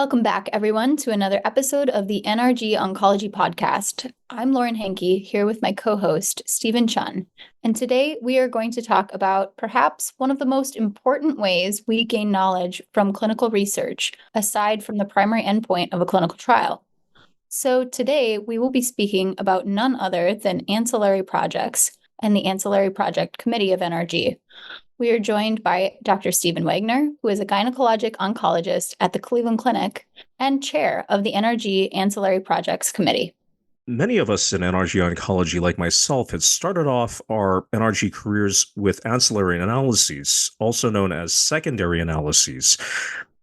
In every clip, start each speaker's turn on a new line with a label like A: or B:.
A: Welcome back, everyone, to another episode of the NRG Oncology podcast. I'm Lauren Henke, here with my co-host, Stephen Chun. And today we are going to talk about perhaps one of the most important ways we gain knowledge from clinical research, aside from the primary endpoint of a clinical trial. So today we will be speaking about none other than ancillary projects and the Ancillary Project Committee of NRG. We are joined by Dr. Stephen Waggoner, who is a gynecologic oncologist at the Cleveland Clinic and chair of the NRG Ancillary Projects Committee.
B: Many of us in NRG Oncology, like myself, had started off our NRG careers with ancillary analyses, also known as secondary analyses.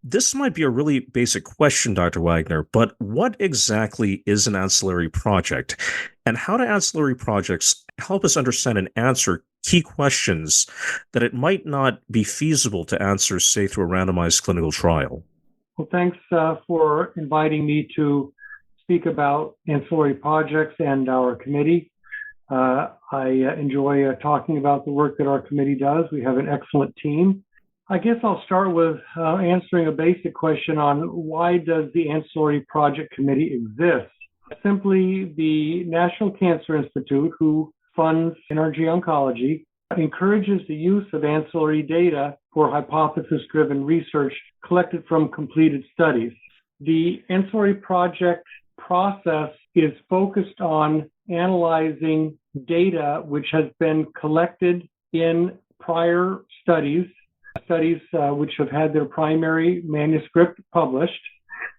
B: This might be a really basic question, Dr. Waggoner, but what exactly is an ancillary project? And how do ancillary projects help us understand and answer key questions that it might not be feasible to answer, say, through a randomized clinical trial?
C: Well, thanks for inviting me to speak about ancillary projects and our committee. I enjoy talking about the work that our committee does. We have an excellent team. I guess I'll start with answering a basic question on why does the Ancillary Project Committee exist? Simply, the National Cancer Institute, who funds NRG Oncology, encourages the use of ancillary data for hypothesis-driven research collected from completed studies. The Ancillary Project process is focused on analyzing data which has been collected in prior studies which have had their primary manuscript published.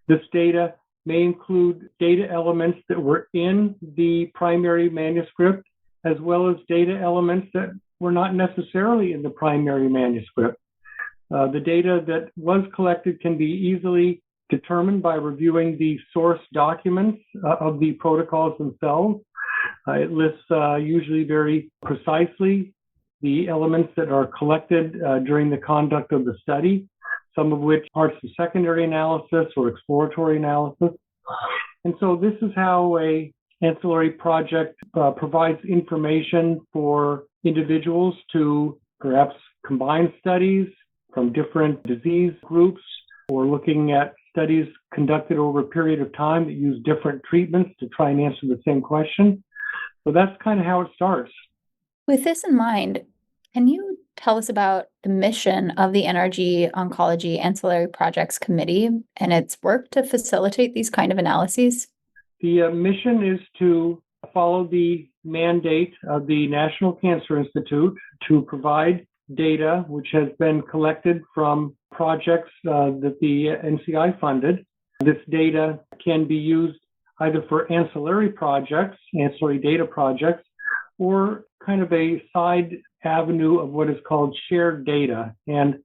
C: This data may include data elements that were in the primary manuscript, as well as data elements that were not necessarily in the primary manuscript. The data that was collected can be easily determined by reviewing the source documents of the protocols themselves. It lists usually very precisely the elements that are collected during the conduct of the study, some of which parts of secondary analysis or exploratory analysis. And so this is how a ancillary project provides information for individuals to perhaps combine studies from different disease groups, or looking at studies conducted over a period of time that use different treatments to try and answer the same question. So that's kind of how it starts.
A: With this in mind, can you tell us about the mission of the NRG Oncology Ancillary Projects Committee and its work to facilitate these kind of analyses?
C: The mission is to follow the mandate of the National Cancer Institute to provide data which has been collected from projects that the NCI funded. This data can be used either for ancillary projects, ancillary data projects, or kind of a side avenue of what is called shared data. And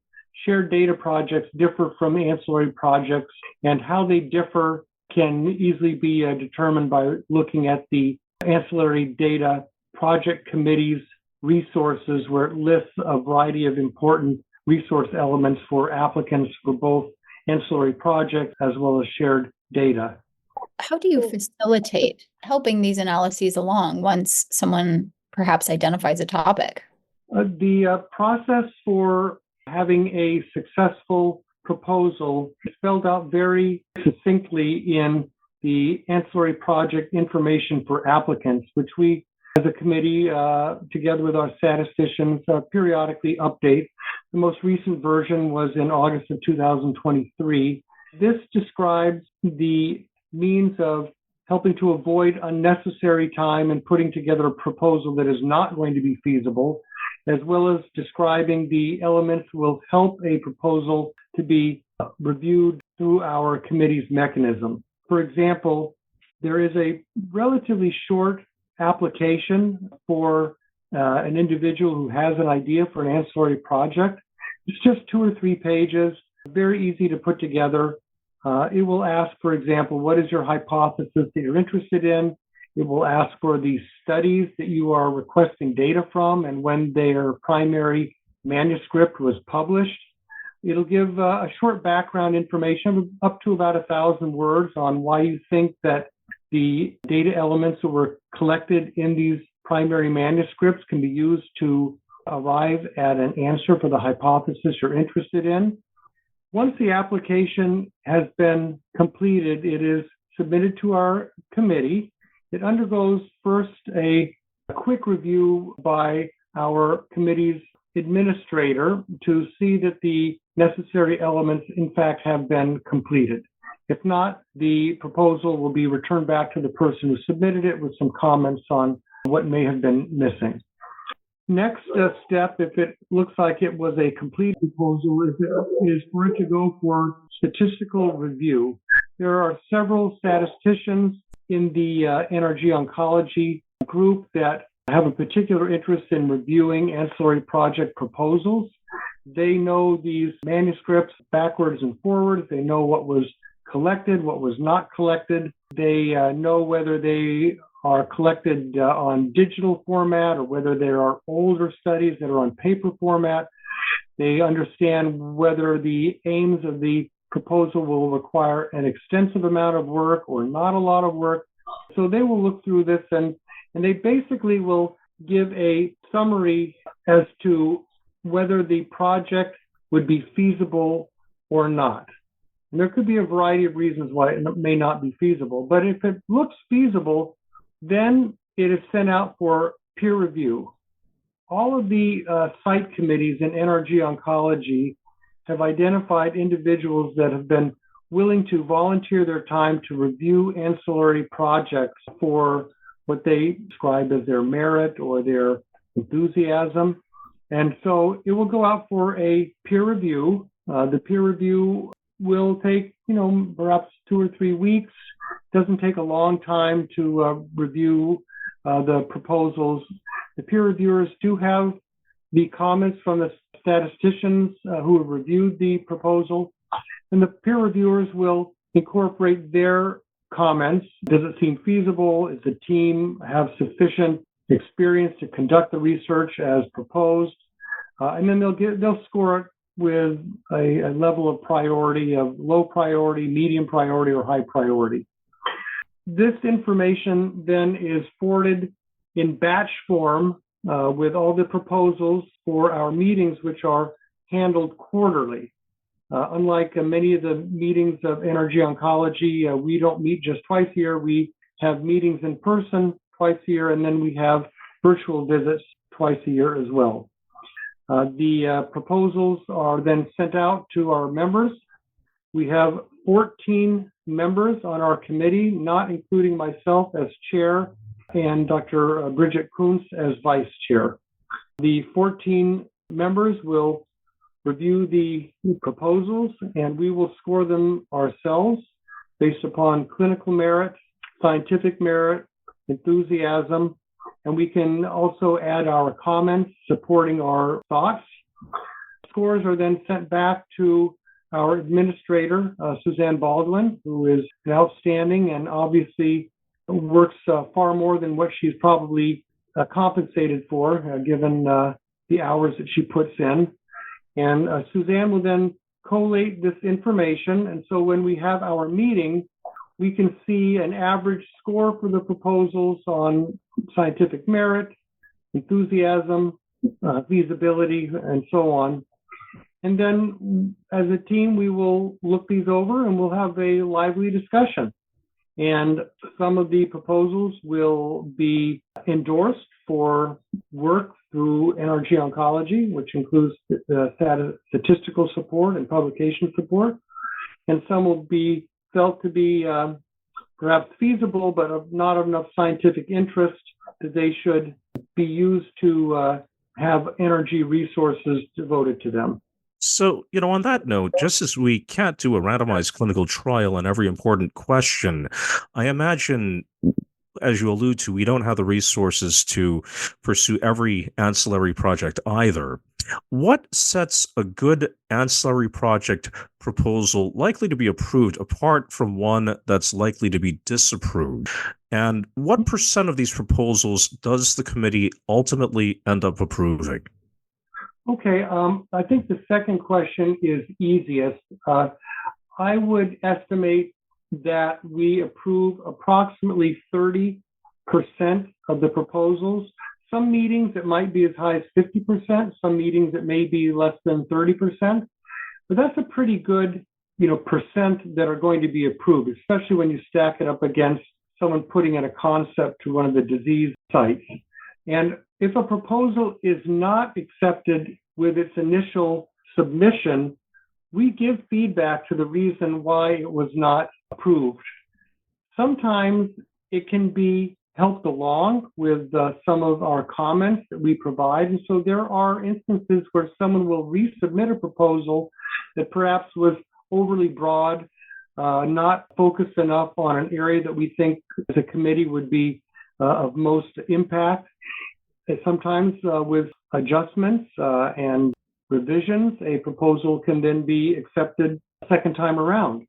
C: shared data projects differ from ancillary projects, and how they differ can easily be determined by looking at the Ancillary Data Project Committee's resources, where it lists a variety of important resource elements for applicants for both ancillary projects as well as shared data.
A: How do you facilitate helping these analyses along once someone perhaps identifies a topic?
C: The process for having a successful proposal is spelled out very succinctly in the Ancillary Project Information for Applicants, which we as a committee, together with our statisticians, periodically update. The most recent version was in August of 2023. This describes the means of helping to avoid unnecessary time in putting together a proposal that is not going to be feasible, as well as describing the elements that will help a proposal to be reviewed through our committee's mechanism. For example, there is a relatively short application for an individual who has an idea for an ancillary project. It's just 2 or 3 pages, very easy to put together. It will ask, for example, what is your hypothesis that you're interested in? It will ask for the studies that you are requesting data from and when their primary manuscript was published. It'll give a short background information up to about 1,000 words on why you think that the data elements that were collected in these primary manuscripts can be used to arrive at an answer for the hypothesis you're interested in. Once the application has been completed, it is submitted to our committee. It undergoes first a quick review by our committee's administrator to see that the necessary elements, in fact, have been completed. If not, the proposal will be returned back to the person who submitted it with some comments on what may have been missing. Next step, if it looks like it was a complete proposal, is for it to go for statistical review. There are several statisticians in the NRG Oncology group that have a particular interest in reviewing ancillary project proposals. They know these manuscripts backwards and forwards. They know what was collected, what was not collected. They know whether they are collected on digital format or whether there are older studies that are on paper format. They understand whether the aims of the proposal will require an extensive amount of work or not a lot of work. So they will look through this and they basically will give a summary as to whether the project would be feasible or not. And there could be a variety of reasons why it may not be feasible, but if it looks feasible, then it is sent out for peer review. All of the site committees in NRG Oncology have identified individuals that have been willing to volunteer their time to review ancillary projects for what they describe as their merit or their enthusiasm. And so it will go out for a peer review. The peer review will take, perhaps 2 or 3 weeks. Doesn't take a long time to review the proposals. The peer reviewers do have the comments from the statisticians who have reviewed the proposal, and the peer reviewers will incorporate their comments. Does it seem feasible? Does the team have sufficient experience to conduct the research as proposed? And then they'll score it with a level of priority of low priority, medium priority, or high priority. This information then is forwarded in batch form with all the proposals for our meetings, which are handled quarterly. Unlike many of the meetings of NRG Oncology, we don't meet just twice a year. We have meetings in person twice a year, and then we have virtual visits twice a year as well. The proposals are then sent out to our members. We have 14 members on our committee, not including myself as chair and Dr. Bridget Kuntz as vice chair. The 14 members will review the proposals, and we will score them ourselves based upon clinical merit, scientific merit, enthusiasm, and we can also add our comments supporting our thoughts. Scores are then sent back to our administrator, Suzanne Baldwin, who is outstanding and obviously works far more than what she's probably compensated for, given the hours that she puts in. And Suzanne will then collate this information. And so when we have our meeting, we can see an average score for the proposals on scientific merit, enthusiasm, feasibility, and so on. And then as a team, we will look these over and we'll have a lively discussion. And some of the proposals will be endorsed for work through NRG Oncology, which includes statistical support and publication support. And some will be felt to be perhaps feasible, but of not of enough scientific interest that they should be used to have NRG resources devoted to them.
B: So, on that note, just as we can't do a randomized clinical trial on every important question, I imagine, as you allude to, we don't have the resources to pursue every ancillary project either. What sets a good ancillary project proposal likely to be approved apart from one that's likely to be disapproved? And what % of these proposals does the committee ultimately end up approving?
C: Okay, I think the second question is easiest. I would estimate that we approve approximately 30% of the proposals. Some meetings it might be as high as 50%, some meetings it may be less than 30%. but that's a pretty good, percent that are going to be approved, especially when you stack it up against someone putting in a concept to one of the disease sites. And if a proposal is not accepted with its initial submission, we give feedback to the reason why it was not approved. Sometimes it can be helped along with some of our comments that we provide. And so there are instances where someone will resubmit a proposal that perhaps was overly broad, not focused enough on an area that we think as a committee would be of most impact. And sometimes with adjustments and revisions, a proposal can then be accepted a second time around.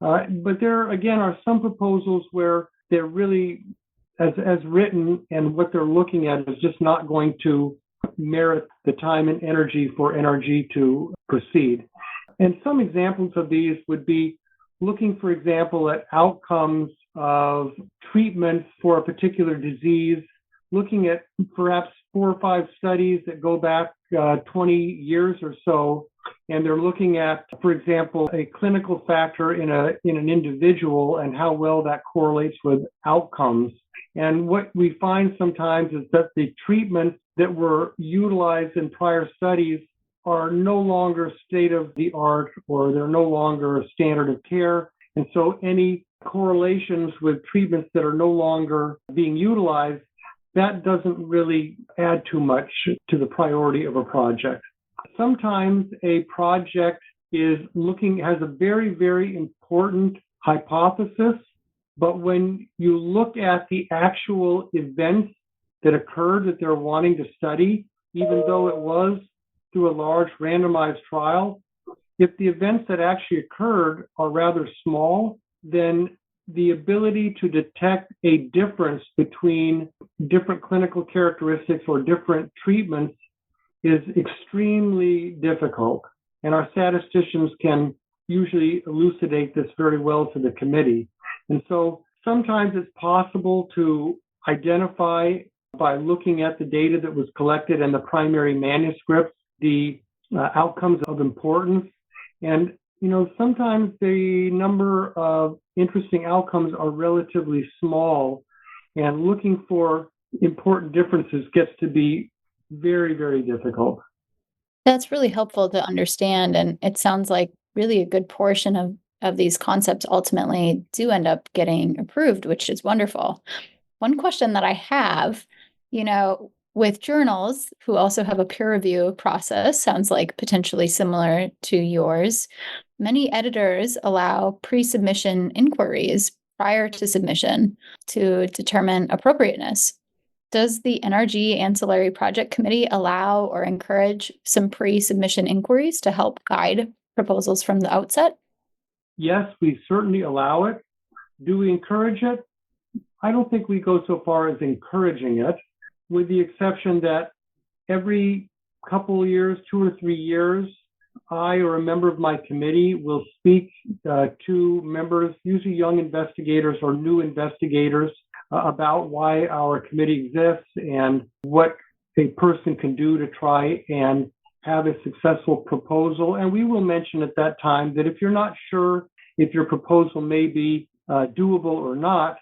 C: But there, again, are some proposals where they're really, as written, and what they're looking at is just not going to merit the time and energy for NRG to proceed. And some examples of these would be looking, for example, at outcomes of treatments for a particular disease, looking at perhaps 4 or 5 studies that go back 20 years or so, and they're looking at, for example, a clinical factor in an individual and how well that correlates with outcomes. And what we find sometimes is that the treatments that were utilized in prior studies are no longer state of the art, or they're no longer a standard of care. And so any correlations with treatments that are no longer being utilized, that doesn't really add too much to the priority of a project. Sometimes a project has a very, very important hypothesis, but when you look at the actual events that occurred that they're wanting to study, even though it was through a large randomized trial, if the events that actually occurred are rather small, then the ability to detect a difference between different clinical characteristics or different treatments is extremely difficult. And our statisticians can usually elucidate this very well to the committee. And so sometimes it's possible to identify by looking at the data that was collected in the primary manuscripts, the outcomes of importance. And, sometimes the number of interesting outcomes are relatively small, and looking for important differences gets to be very, very difficult.
A: That's really helpful to understand. And it sounds like really a good portion of these concepts ultimately do end up getting approved, which is wonderful. One question that I have, with journals who also have a peer review process, sounds like potentially similar to yours. Many editors allow pre-submission inquiries prior to submission to determine appropriateness. Does the NRG Ancillary Project Committee allow or encourage some pre-submission inquiries to help guide proposals from the outset?
C: Yes, we certainly allow it. Do we encourage it? I don't think we go so far as encouraging it, with the exception that every couple of years, 2 or 3 years, I or a member of my committee will speak to members, usually young investigators or new investigators, about why our committee exists and what a person can do to try and have a successful proposal. And we will mention at that time that if you're not sure if your proposal may be doable or not,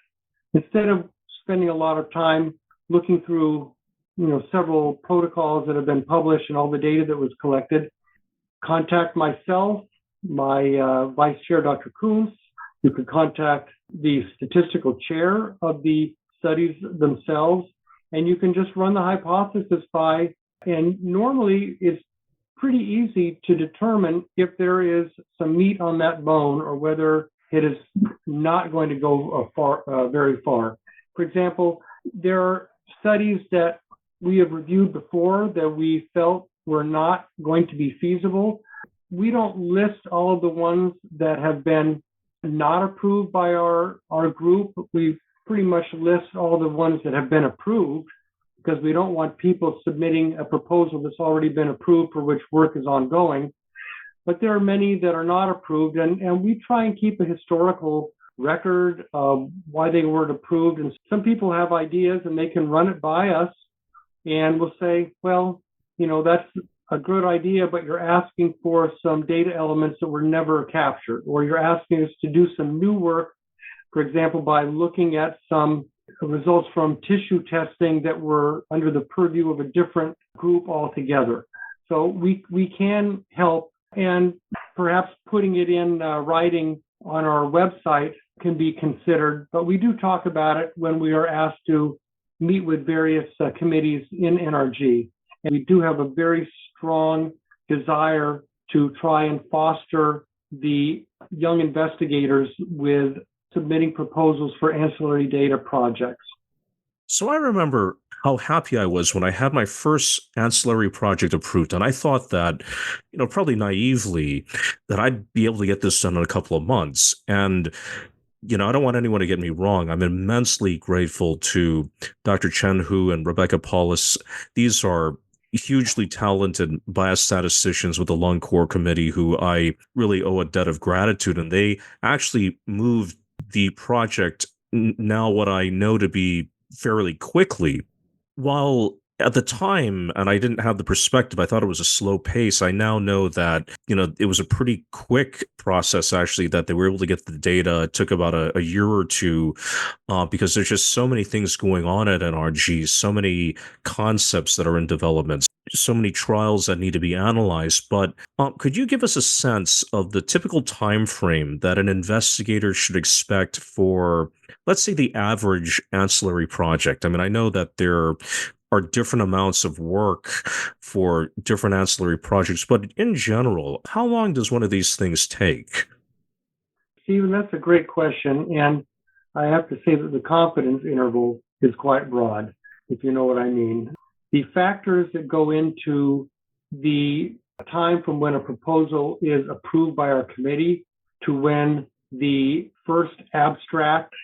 C: instead of spending a lot of time looking through several protocols that have been published and all the data that was collected, contact myself, my vice chair, Dr. Kuntz. You could contact the statistical chair of the studies themselves, and you can just run the hypothesis by, and normally it's pretty easy to determine if there is some meat on that bone or whether it is not going to go very far. For example, there are studies that we have reviewed before that we felt were not going to be feasible. We don't list all of the ones that have been not approved by our group. We pretty much list all the ones that have been approved, because we don't want people submitting a proposal that's already been approved for which work is ongoing. But there are many that are not approved, and we try and keep a historical record of why they weren't approved. And some people have ideas and they can run it by us, and we'll say, well, that's a good idea, but you're asking for some data elements that were never captured, or you're asking us to do some new work, for example, by looking at some results from tissue testing that were under the purview of a different group altogether. So we can help, and perhaps putting it in writing on our website can be considered, but we do talk about it when we are asked to meet with various committees in NRG. And we do have a very strong desire to try and foster the young investigators with submitting proposals for ancillary data projects.
B: So I remember how happy I was when I had my first ancillary project approved. And I thought that, probably naively, that I'd be able to get this done in a couple of months. And I don't want anyone to get me wrong. I'm immensely grateful to Dr. Chen Hu and Rebecca Paulus. These are hugely talented biostatisticians with the Lung Core Committee who I really owe a debt of gratitude. And they actually moved the project now what I know to be fairly quickly. While at the time, and I didn't have the perspective, I thought it was a slow pace. I now know that, it was a pretty quick process, actually, that they were able to get the data. It took about a year or two because there's just so many things going on at NRG, so many concepts that are in development, so many trials that need to be analyzed. But could you give us a sense of the typical time frame that an investigator should expect for, let's say, the average ancillary project? I mean, I know that there are different amounts of work for different ancillary projects, but in general, how long does one of these things take?
C: Stephen, that's a great question. And I have to say that the confidence interval is quite broad, if you know what I mean. The factors that go into the time from when a proposal is approved by our committee to when the first abstract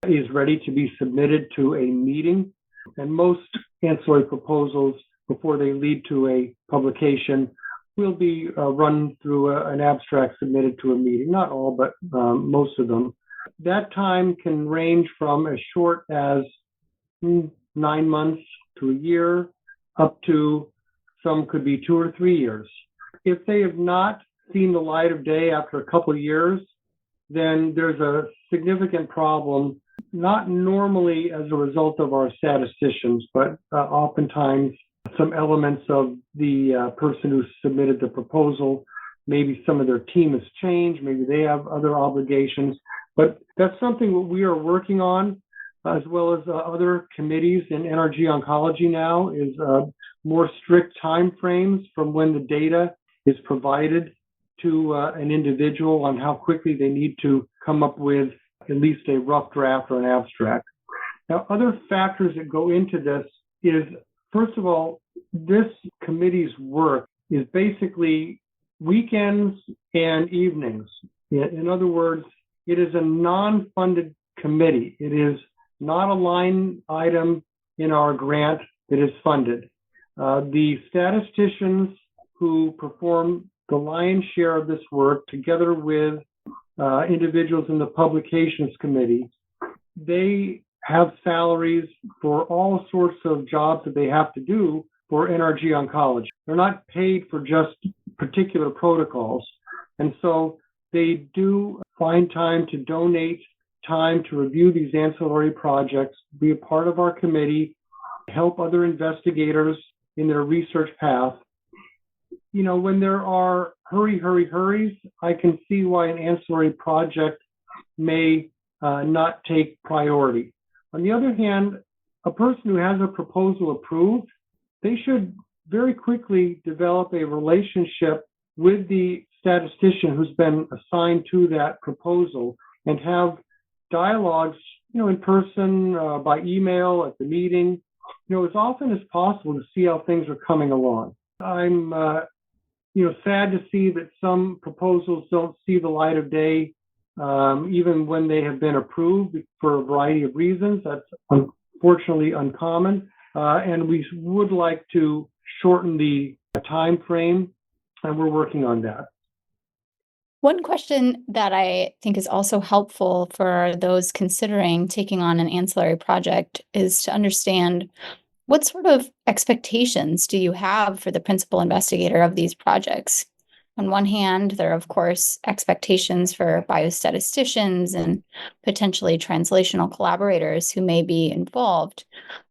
C: is ready to be submitted to a meeting. And most ancillary proposals, before they lead to a publication, will be run through an abstract submitted to a meeting. Not all, but most of them. That time can range from as short as 9 months to a year, up to some could be 2 or 3 years. If they have not seen the light of day after a couple of years, then there's a significant problem, not normally as a result of our statisticians, but oftentimes some elements of the person who submitted the proposal. Maybe some of their team has changed, maybe they have other obligations, but that's something that we are working on, as well as other committees in NRG Oncology now, is more strict time frames from when the data is provided to an individual on how quickly they need to come up with at least a rough draft or an abstract. Now, other factors that go into this is, first of all, this committee's work is basically weekends and evenings. In other words, it is a non-funded committee. It is not a line item in our grant that is funded. The statisticians who perform the lion's share of this work, together with individuals in the publications committee, they have salaries for all sorts of jobs that they have to do for NRG Oncology. They're not paid for just particular protocols. And so they do find time to donate time to review these ancillary projects, be a part of our committee, help other investigators in their research path. When there are hurries, I can see why an ancillary project may not take priority. On the other hand, a person who has a proposal approved, they should very quickly develop a relationship with the statistician who's been assigned to that proposal and have dialogues, in person, by email, at the meeting, as often as possible to see how things are coming along. I'm sad to see that some proposals don't see the light of day, even when they have been approved for a variety of reasons. That's unfortunately uncommon. And we would like to shorten the time frame, and we're working on that.
A: One question that I think is also helpful for those considering taking on an ancillary project is to understand What sort of expectations do you have for the principal investigator of these projects? On one hand, there are, of course, expectations for biostatisticians and potentially translational collaborators who may be involved.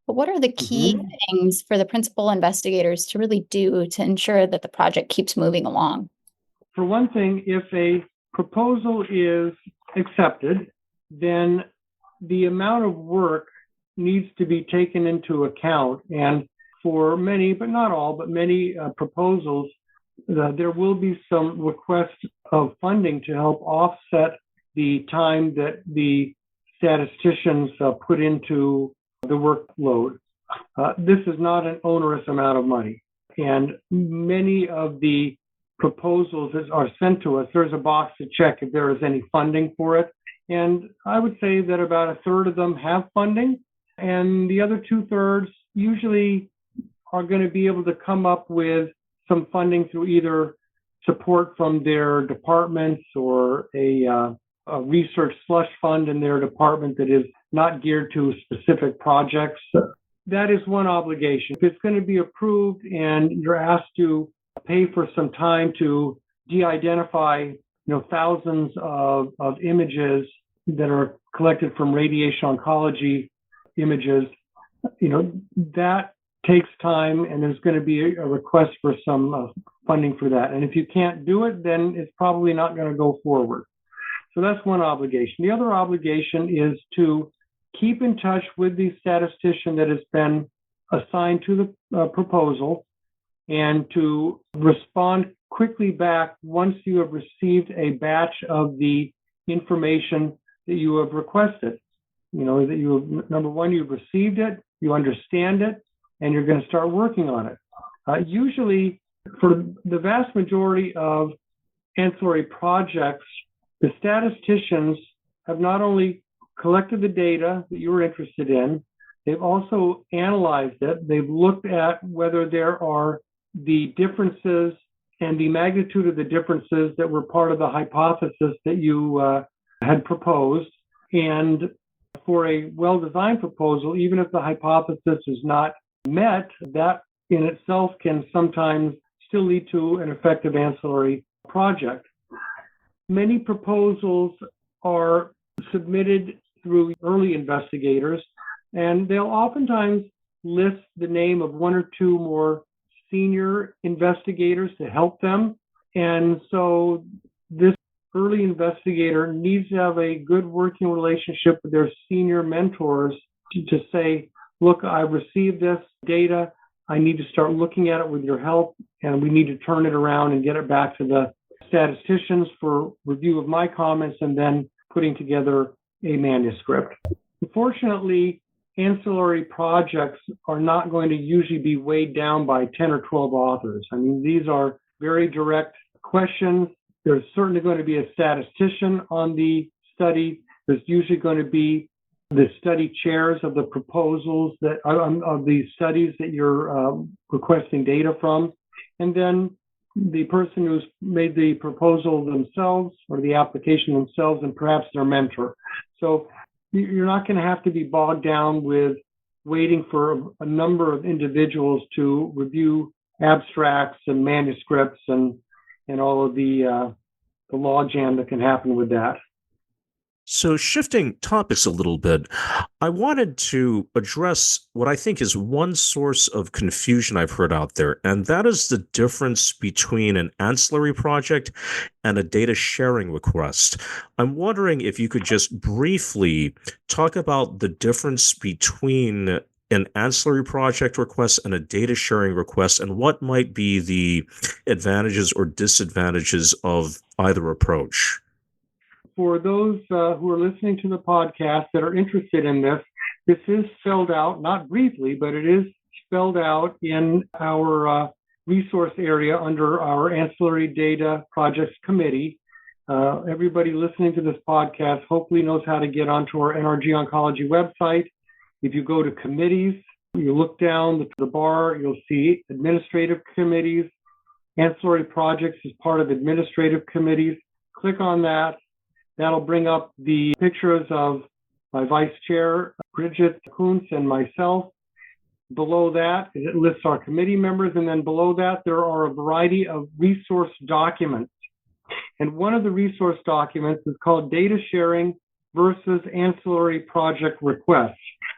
A: But what are the key things for the principal investigators to really do to ensure that the project keeps moving along?
C: For one thing, if a proposal is accepted, then the amount of work needs to be taken into account. And for many, but not all, but many proposals, there will be some request of funding to help offset the time that the statisticians put into the workload. This is not an onerous amount of money. And many of the proposals that are sent to us, there's a box to check if there is any funding for it. And I would say that about a third of them have funding, and the other 2/3 usually are going to be able to come up with some funding through either support from their departments or a research slush fund in their department that is not geared to specific projects. That is one obligation. If it's going to be approved and you're asked to pay for some time to de-identify, thousands of images that are collected from radiation oncology images, that takes time, and there's going to be a request for some funding for that. And if you can't do it, then it's probably not going to go forward. So that's one obligation. The other obligation is to keep in touch with the statistician that has been assigned to the proposal and to respond quickly back once you have received a batch of the information that you have requested. That number one, you've received it, you understand it, and you're going to start working on it. Usually, for the vast majority of ancillary projects, the statisticians have not only collected the data that you were interested in, they've also analyzed it. They've looked at whether there are the differences and the magnitude of the differences that were part of the hypothesis that you had proposed. And for a well-designed proposal, even if the hypothesis is not met, that in itself can sometimes still lead to an effective ancillary project. Many proposals are submitted through early investigators, and they'll oftentimes list the name of one or two more senior investigators to help them. And so this early investigator needs to have a good working relationship with their senior mentors to say, look, I've received this data. I need to start looking at it with your help, and we need to turn it around and get it back to the statisticians for review of my comments and then putting together a manuscript. Unfortunately, ancillary projects are not going to usually be weighed down by 10 or 12 authors. I mean, these are very direct questions. There's certainly going to be a statistician on the study. There's usually going to be the study chairs of the proposals that of the studies that you're requesting data from, and then the person who's made the proposal themselves or the application themselves, and perhaps their mentor. So you're not going to have to be bogged down with waiting for a number of individuals to review abstracts and manuscripts and all of the logjam that can happen with that.
B: So shifting topics a little bit, I wanted to address what I think is one source of confusion I've heard out there, and that is the difference between an ancillary project and a data sharing request. I'm wondering if you could just briefly talk about the difference between an ancillary project request and a data sharing request, and what might be the advantages or disadvantages of either approach.
C: For those who are listening to the podcast that are interested in this, this is spelled out, not briefly, but it is spelled out in our resource area under our Ancillary Data Projects Committee. Everybody listening to this podcast hopefully knows how to get onto our NRG Oncology website. If you go to committees, you look down the bar, you'll see administrative committees. Ancillary projects is part of administrative committees. Click on that. That'll bring up the pictures of my vice chair, Bridget Kuntz, and myself. Below that, it lists our committee members, and then below that, there are a variety of resource documents. And one of the resource documents is called Data Sharing versus Ancillary Project Requests.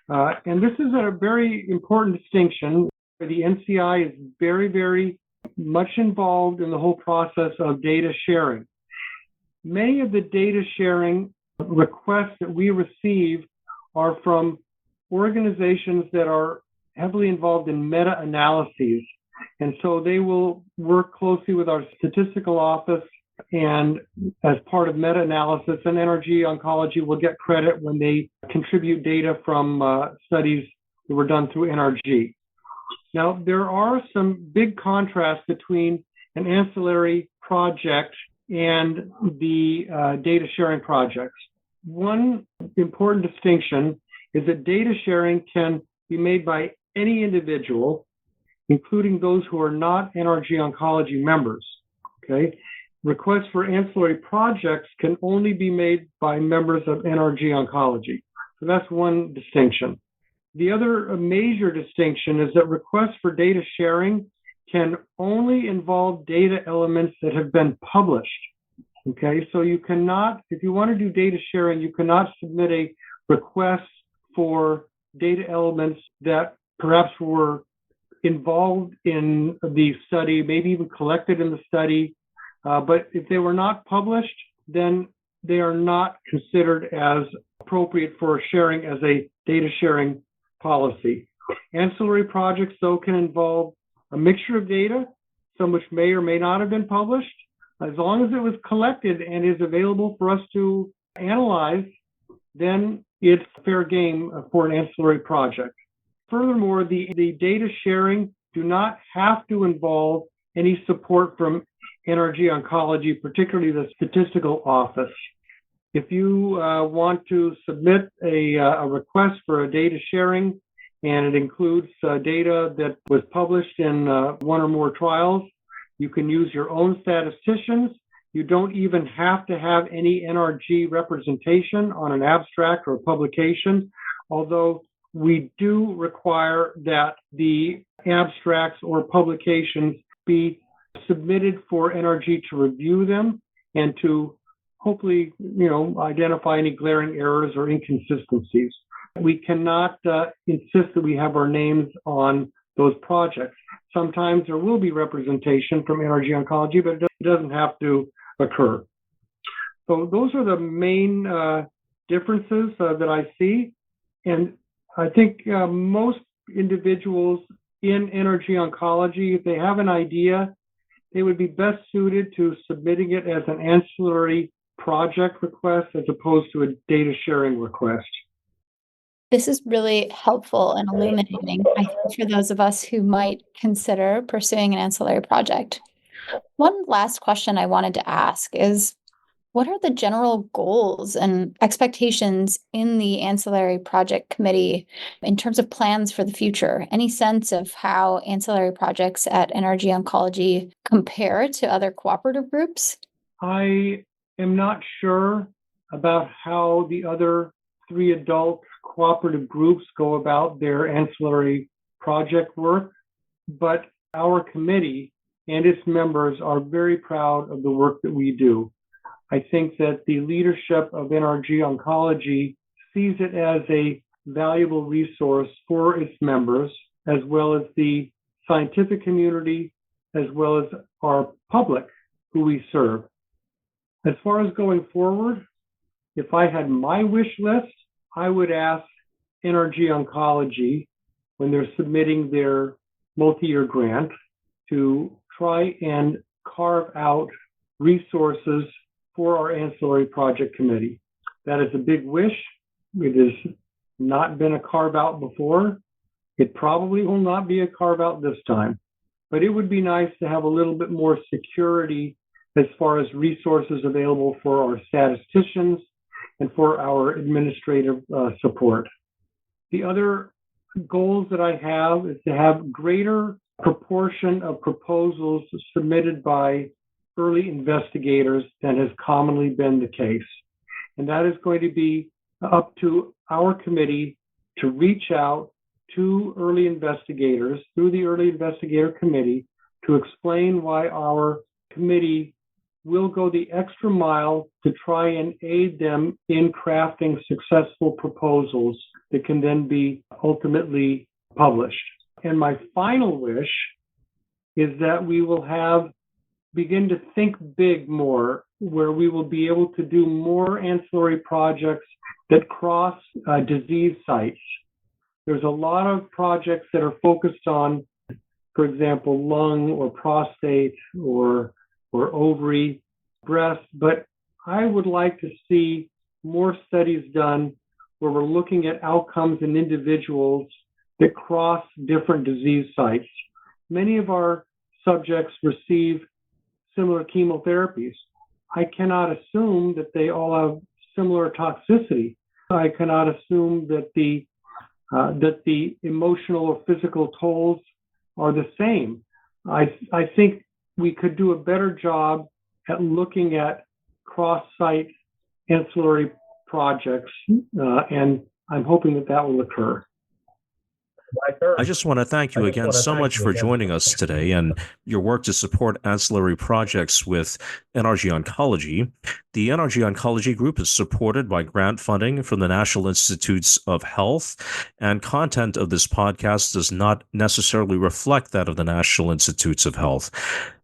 C: And this is a very important distinction. The NCI is very, very much involved in the whole process of data sharing. Many of the data sharing requests that we receive are from organizations that are heavily involved in meta-analyses. And so they will work closely with our statistical office, and as part of meta-analysis, and NRG Oncology will get credit when they contribute data from studies that were done through NRG. Now, there are some big contrasts between an ancillary project and the data sharing projects. One important distinction is that data sharing can be made by any individual, including those who are not NRG Oncology members. Okay? Requests for ancillary projects can only be made by members of NRG Oncology. So that's one distinction. The other major distinction is that requests for data sharing can only involve data elements that have been published. Okay, so you cannot, if you want to do data sharing, you cannot submit a request for data elements that perhaps were involved in the study, maybe even collected in the study, but if they were not published, then they are not considered as appropriate for sharing as a data sharing policy. Ancillary projects, though, can involve a mixture of data, some which may or may not have been published. As long as it was collected and is available for us to analyze, then it's fair game for an ancillary project. Furthermore, the data sharing do not have to involve any support from NRG Oncology, particularly the statistical office. If you want to submit a request for a data sharing, and it includes data that was published in one or more trials, you can use your own statisticians. You don't even have to have any NRG representation on an abstract or a publication, although we do require that the abstracts or publications be submitted for NRG to review them and to hopefully, identify any glaring errors or inconsistencies. We cannot insist that we have our names on those projects. Sometimes there will be representation from NRG Oncology, but it doesn't have to occur. So those are the main differences that I see. And I think most individuals in NRG Oncology, if they have an idea, they would be best suited to submitting it as an ancillary project request as opposed to a data sharing request.
A: This is really helpful and illuminating, I think, for those of us who might consider pursuing an ancillary project. One last question I wanted to ask is, what are the general goals and expectations in the Ancillary Project Committee in terms of plans for the future? Any sense of how ancillary projects at NRG Oncology compare to other cooperative groups?
C: I am not sure about how the other 3 adult cooperative groups go about their ancillary project work, but our committee and its members are very proud of the work that we do. I think that the leadership of NRG Oncology sees it as a valuable resource for its members, as well as the scientific community, as well as our public who we serve. As far as going forward, if I had my wish list, I would ask NRG Oncology, when they're submitting their multi-year grant, to try and carve out resources for our Ancillary Project Committee. That is a big wish. It has not been a carve-out before. It probably will not be a carve-out this time. But it would be nice to have a little bit more security as far as resources available for our statisticians and for our administrative support. The other goals that I have is to have greater proportion of proposals submitted by early investigators than has commonly been the case. And that is going to be up to our committee to reach out two early investigators through the Early Investigator Committee to explain why our committee will go the extra mile to try and aid them in crafting successful proposals that can then be ultimately published. And my final wish is that we will begin to think big more, where we will be able to do more ancillary projects that cross disease sites. There's a lot of projects that are focused on, for example, lung or prostate or ovary, breast, but I would like to see more studies done where we're looking at outcomes in individuals that cross different disease sites. Many of our subjects receive similar chemotherapies. I cannot assume that they all have similar toxicity. I cannot assume that the emotional or physical tolls are the same. I think we could do a better job at looking at cross-site ancillary projects, and I'm hoping that will occur.
B: I just want to thank you again so much for joining us today and your work to support ancillary projects with NRG Oncology. The NRG Oncology Group is supported by grant funding from the National Institutes of Health, and content of this podcast does not necessarily reflect that of the National Institutes of Health.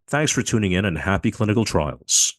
B: Thanks for tuning in, and happy clinical trials.